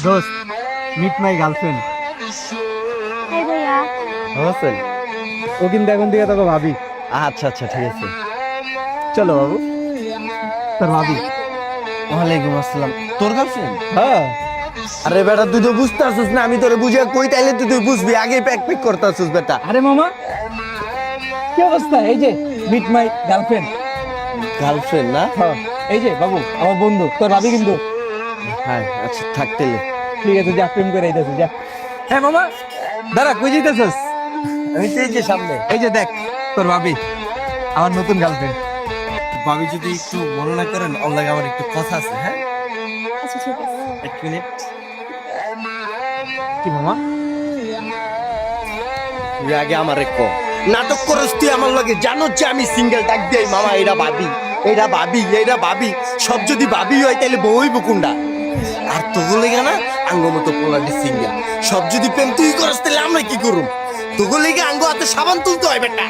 দোস্ত, meet my girlfriend. এই ভাইয়া, আছেন? ও কিন্তু এখন থেকে তোকে ভাবি। আচ্ছা আচ্ছা ঠিক আছে। চলো বাবু, তোর ভাবি। ওয়ালাইকুম আসসালাম। তোর গার্লফ্রেন্ড? হ্যাঁ। আরে বেটা তুই তো বুঝতে আসছিস না, আমি তোরে বুঝে কই তাইলে তুই বুঝবি, আগে প্যাক প্যাক করতে আসছিস বেটা। আরে মামা, কি অবস্থা? এই যে মিট মাই গার্লফ্রেন্ড। গার্লফ্রেন্ড না? হ্যাঁ, এই যে বাবু আমার বন্ধু, তোর ভাবি কিন্তু। হ্যাঁ আচ্ছা থাকতেলে। ঠিক আছে, যা প্রেম করে আইতাছিস যা। হ্যাঁ মামা, দাঁড়া, কই যাইতেছিস? আমি তো এই যে সামনে। এই যে দেখ, তোর ভাবি, আমার নতুন গার্লফ্রেন্ড। ভাবি যদি একটু মনে না করেন, ওর লাগে আমার একটু কথা আছে। হ্যাঁ আচ্ছা ঠিক আছে। এক মিনিট। কি মামা? তুই আগে আমার নাটক করস তুই আমার লগে, জানো যে আমি সিঙ্গেল, ডাক দেই মামা এরা ভাবি, এরা ভাবি, এরা ভাবি, সব যদি ভাবি হয় তাহলে বউই বকুন্ডা। আর তোগুলো লেগে না আঙ্গ মতো পোলাটি সিঙ্গেল, সব যদি প্রেম তুই করস তাহলে আমরা কি করুম? তোগুলো লেগে আঙ্গ হাতে সাবান তুলতে হয় বেটা।